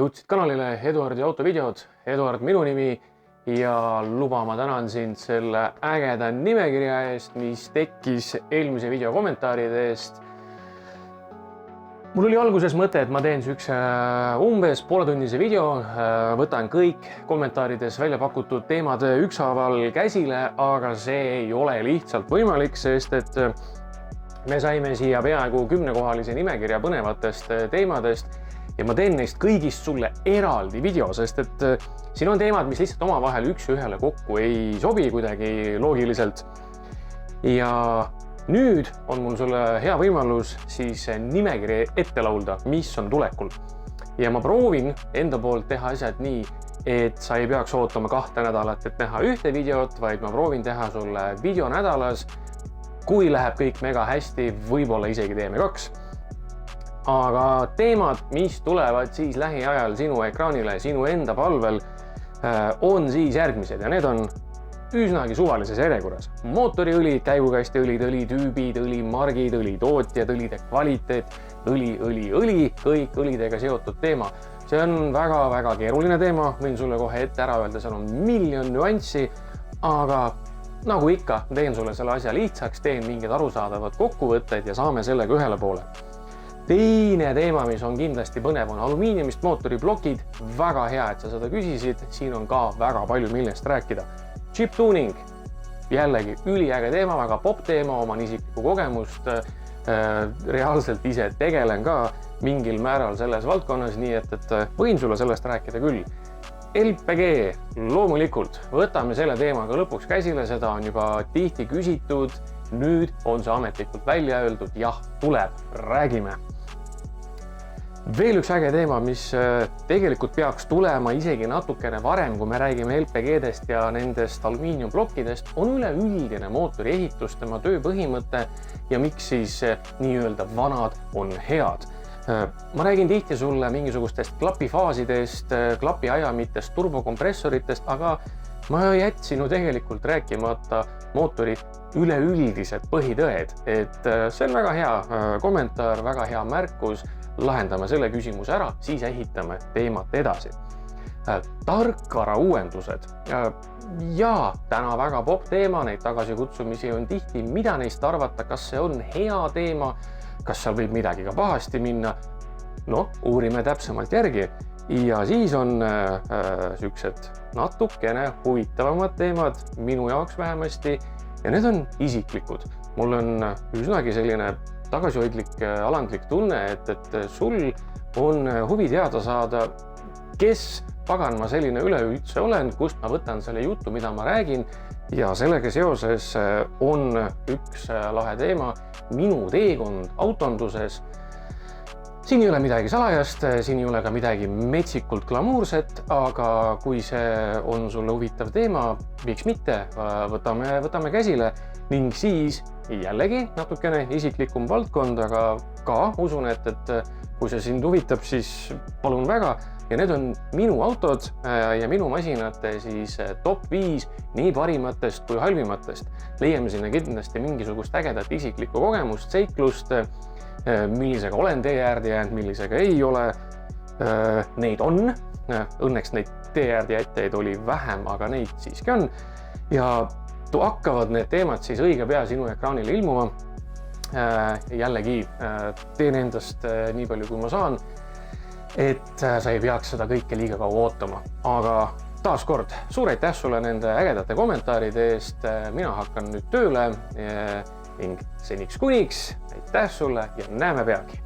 Jõudsid kanalile Eduardi autovideod, Eduard minu nimi ja luba ma tänan sind selle ägeda nimekirja eest, mis tekkis eelmise video kommentaaride eest. Mul oli alguses mõte, et ma teen sükse umbes pooletunnise video, võtan kõik kommentaarides välja pakutud teemad ükshaaval käsile, aga see ei ole lihtsalt võimalik, sest et me saime siia peaaegu 10-kohalise nimekirja põnevatest teemadest ja ma teen neist kõigist sulle eraldi video, sest et siin on teemad, mis lihtsalt omavahel üks ühele kokku ei sobi kuidagi loogiliselt. Ja nüüd on mul sulle hea võimalus siis nimekiri ette laulda, mis on tulekul. Ja ma proovin enda poolt teha asjad nii, et sa ei peaks ootama 2 nädalat, et näha ühte videot, vaid ma proovin teha sulle video nädalas. Kui läheb kõik mega hästi, võib-olla isegi teeme 2. Aga teemad, mis tulevad siis lähiajal sinu ekraanile, sinu enda palvel, on siis järgmised ja need on üsnagi suvalises järjekorras. Mootoriõli, käigukastiõlid, õlitüübid, õlimargid, õlitootjad, õlide kvaliteet, õli, kõik õlidega seotud teema. See on väga-väga keeruline teema, võin sulle kohe ette ära öelda, seal on miljon nüanssi, aga nagu ikka, teen sulle selle asja lihtsaks, teen mingid arusaadavad kokkuvõtted ja saame sellega ühele poole. Teine teema, mis on kindlasti põnev, on alumiiniumist mootoriplokid. Väga hea, et sa seda küsisid, siin on ka väga palju millest rääkida. Chip tuning, jällegi üliäge teema, väga pop teema, oman isiklikku kogemust, reaalselt ise tegelen ka mingil määral selles valdkonnas, nii et võin sulle sellest rääkida küll. LPG, loomulikult, võtame selle teemaga lõpuks käsile, seda on juba tihti küsitud, nüüd on see ametlikult välja öeldud, jah, tuleb, räägime. Veel üks äge teema, mis tegelikult peaks tulema isegi natukene varem, kui me räägime LPG-dest ja nendest alumiiniumplokkidest, on üleüldine mootori ehitus, tema tööpõhimõte ja miks siis nii-öelda vanad on head. Ma räägin tihti sulle mingisugustest klapifaasidest, klapiajamitest, turbokompressoritest, aga ma jätsin ju tegelikult rääkimata mootori üleüldised põhitõed. Et see on väga hea kommentaar, väga hea märkus, lahendame selle küsimuse ära, siis ehitame teemat edasi. Tarkvara uuendused. Ja täna väga pop teema, neid tagasikutsumisi on tihti, mida neist arvata, kas see on hea teema, kas seal võib midagi ka pahasti minna. No, uurime täpsemalt järgi ja siis on süksed natukene huvitavamad teemad minu jaoks vähemasti ja need on isiklikud. Mul on üsnagi selline tagasihoidlik, alandlik tunne, et sul on huvi teada saada, kes pagan ma selline üleüldse olen, kust ma võtan selle jutu, mida ma räägin ja sellega seoses on üks lahe teema, minu teekond autonduses. Siin ei ole midagi salajast, siin ei ole ka midagi metsikult glamuurset, aga kui see on sulle huvitav teema, miks mitte, võtame käsile ning siis jällegi natukene isiklikum valdkond, aga ka usun, et kui see sind huvitab, siis palun väga. Ja need on minu autod ja minu masinate siis top 5 nii parimatest kui halvimatest. Leiame sinna kindlasti mingisugust ägedat isiklikku kogemust, seiklust, millisega olen tee äärde jäänud, millisega ei ole. Neid on, õnneks neid tee äärde jätteid oli vähem, aga neid siiski on. Ja hakkavad need teemad siis õige pea sinu ekraanile ilmuma. Jällegi teen endast nii palju, kui ma saan, et sa ei peaks seda kõike liiga kaua ootama. Aga taas kord, suur aitäh sulle nende ägedate kommentaaride eest. Mina hakkan nüüd tööle ning seniks kuniks, aitäh sulle ja näeme peagi!